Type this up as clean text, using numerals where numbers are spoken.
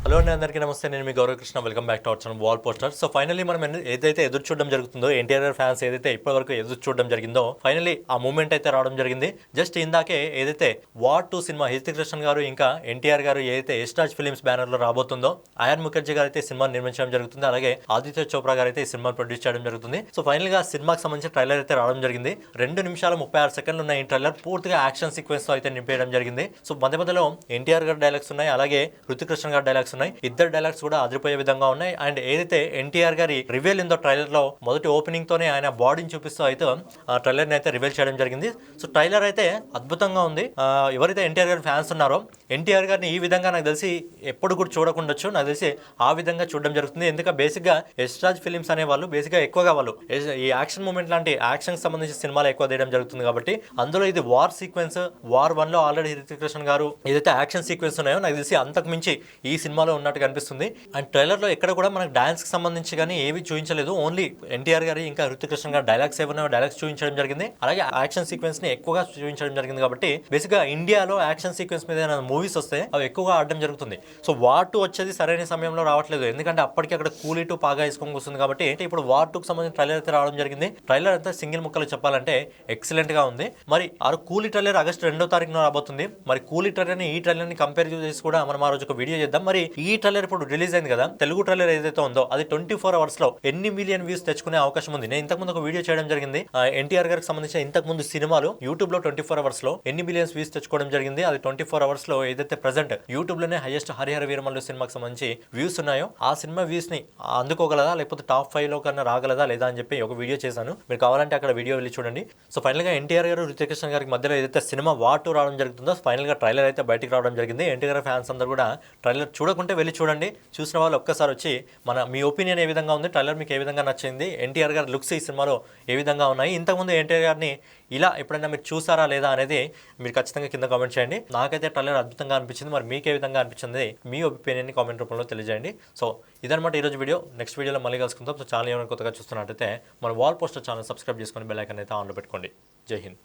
Hello అండి, అందరికీ నమస్తే. నేను మీ Gaurav Krishna. Welcome back to our channel wall poster. So finally మనం ఏదైతే ఎదురు చూడడం జరుగుతుందో, ఎన్టీఆర్ ఫ్యాన్స్ ఏదైతే ఇప్పటివరకు ఎదురు చూడడం జరిగిందో, ఫైనల్లీ ఆ మూమెంట్ అయితే రావడం జరిగింది. జస్ట్ ఇందాకే ఏదైతే వార్ 2 సినిమా హృతిక్ రోషన్ గారు ఇంకా ఎన్టీఆర్ గారు ఏదైతే యష్రాజ్ ఫిలిమ్స్ బ్యానర్ లో రాబోతుందో, అయాన్ ముఖర్జీ గారు అయితే సినిమాని నిర్మించడం జరుగుతుంది. అలాగే ఆదిత్య చోప్రా గారు అయితే ఈ సినిమాని ప్రొడ్యూస్ చేయడం జరుగుతుంది. సో ఫైనల్ గా సినిమాకి సంబంధించిన ట్రైలర్ అయితే రావడం జరిగింది. 2 నిమిషాల 36 సెకండ్లు ఉన్న ఈ ట్రైలర్ పూర్తిగా యాక్షన్ సీక్వెన్స్ తో అయితే నింపేయడం జరిగింది. సో మధ్య మధ్యలో ఎన్టీఆర్ గారు డైలాగ్స్ ఉన్నాయి, అలాగే హృతిక్ రోషన్ గారు డైలాగ్స్ ఉన్నాయి. ఇద్దరు డైలాగ్స్ కూడా అదిరిపోయే విధంగా ఉన్నాయి. అండ్ ఏదైతే ఎన్టీఆర్ గారి రివీల్ ఇందో ట్రైలర్ లో మొదటి ఓపెనింగ్ తోనే ఆయన బాడీని చూపిస్తూ అయితే ఆ ట్రైలర్ ని అయితే రివీల్ చేయడం జరిగింది. సో ట్రైలర్ అయితే అద్భుతంగా ఉంది. ఎవరైతే ఎన్టీఆర్ గారి ఫ్యాన్స్ ఉన్నారో, ఎన్టీఆర్ గారిని ఈ విధంగా నాకు తెలిసి ఎప్పుడు కూడా చూడకుండొచ్చు. నాకు తెలిసి ఆ విధంగా చూడడం జరుగుతుంది. ఎందుకంటే బేసిక్ గా యష్రాజ్ ఫిలిమ్స్ అనే వాళ్ళు బేసిక్ గా ఎక్కువగా వాళ్ళు ఈ యాక్షన్ మూమెంట్ లాంటి యాక్షన్ సంబంధించిన సినిమాలు ఎక్కువ తీయడం జరుగుతుంది. కాబట్టి అందులో ఇది వార్ సీక్వెన్స్, వార్ 1 లో ఆల్రెడీ హృతిక్ రోషన్ గారు ఏదైతే యాక్షన్ సీక్వెన్స్ ఉన్నాయో నాకు తెలిసి అంతకు మించి ఈ సినిమాలో ఉన్నట్టు కనిపిస్తుంది. అండ్ ట్రైలర్ లో ఎక్కడ కూడా మనకు డాన్స్ కి సంబంధించి కానీ ఏవి చూపించలేదు. ఓన్లీ ఎన్టీఆర్ గారి ఇంకా హృతిక్ రోషన్ గారి డైలాగ్స్ ఏమన్నా డైలాగ్స్ చూపించడం జరిగింది. అలాగే యాక్షన్ సీక్వెన్స్ ని ఎక్కువగా చూపించడం జరిగింది. కాబట్టి బేసిక్ గా ఇండియాలో యాక్షన్ సీక్వెన్స్ మీద మూవీస్ వస్తే అవి ఎక్కువగా ఆడడం జరుగుతుంది. సో వార్ 2 వచ్చేది సరైన సమయంలో రావట్లేదు. ఎందుకంటే అప్పటికి అక్కడ కూలీ 2 పాగా వేసుకొని వస్తుంది. కాబట్టి ఇప్పుడు వార్ 2 కి సంబంధించిన ట్రైలర్ అయితే రావడం జరిగింది. ట్రైలర్ అంతా సింగిల్ ముక్కలు చెప్పాలంటే ఎక్సలెంట్ గా ఉంది. మరి ఆ కూలీ ట్రైలర్ ఆగస్టు 2వ తారీఖున రాబోతుంది. మరి కూలీ ట్రైలర్ ని ఈ ట్రైలర్ ని కంపేర్ చేసి కూడా మనం ఆ రోజు ఒక వీడియో చేద్దాం. మరి ఈ ట్రైలర్ ఇప్పుడు రిలీజ్ అయింది కదా, తెలుగు ట్రైలర్ ఏదైతే ఉందో అది 24 అవర్స్ లో ఎన్ని మిలియన్ వ్యూస్ తెచ్చుకునే అవకాశం ఉంది. నేను ఇంతకు ముందు ఒక వీడియో చేయడం జరిగింది. ఎన్టీఆర్ గారికి సంబంధించిన ఇంతకు ముందు సినిమాలు యూట్యూబ్ లో 24 అవర్స్ లో ఎన్ని మిలియన్స్ వ్యూస్ తెచ్చుకోవడం జరిగింది. అది 24 అవర్స్ లో ఏదైతే ప్రెసెంట్ యూట్యూబ్ లోనే హైయెస్ట్ హరిహర వీరమల్లు సినిమాకి సంబంధించి వ్యూస్ ఉన్నాయో ఆ సినిమా వ్యూస్ ని అందుకోగలదా, లేకపోతే టాప్ 5 లో కన్నా రాగలదా లేదా అని చెప్పి ఒక వీడియో చేశాను. మీరు కావాలంటే అక్కడ వీడియో వెళ్ళి చూడండి. సో ఫైనల్ గా ఎన్టీఆర్ గారు హృతిక్ రోషన్ గారికి మధ్యలో ఏదైతే సినిమా వార్ 2 రావడం జరుగుతుందో, ఫైనల్ గా ట్రైలర్ అయితే బయటికి రావడం జరిగింది. ఎన్టీఆర్ ఫ్యాన్స్ అందరూ కూడా ట్రైలర్ చూడకుంటే వెళ్ళి చూడండి. చూసిన వాళ్ళు ఒక్కసారి వచ్చి మీ ఒపీనియన్ ఏ విధంగా ఉంది, ట్రైలర్ మీకు ఏ విధంగా నచ్చింది, ఎన్టీఆర్ గారి లుక్స్ ఈ సినిమాలో ఏ విధంగా ఉన్నాయి, ఇంతకుముందు ఎన్టీఆర్ గారిని ఇలా ఎప్పుడైనా మీరు చూసారా లేదా అనేది మీరు ఖచ్చితంగా కింద కామెంట్ చేయండి. నాకైతే ట్రైలర్ అద్భుతంగా అనిపించింది. మరి మీకు ఏ విధంగా అనిపించింది, మీ ఒపీనియన్ని కామెంట్ రూపంలో తెలియజేయండి. సో ఇదనమాట ఈరోజు వీడియో. నెక్స్ట్ వీడియోలో మళ్ళీ కలుసుకుందాం. సో ఛానల్ ఏమైనా కొత్తగా చూస్తున్నట్టయితే మన వాల్ పోస్టర్ ఛానల్ సబ్స్క్రైబ్ చేసుకొని బెల్ ఐకాన్ అయితే ఆన్లో పెట్టుకోండి. జై హింద్.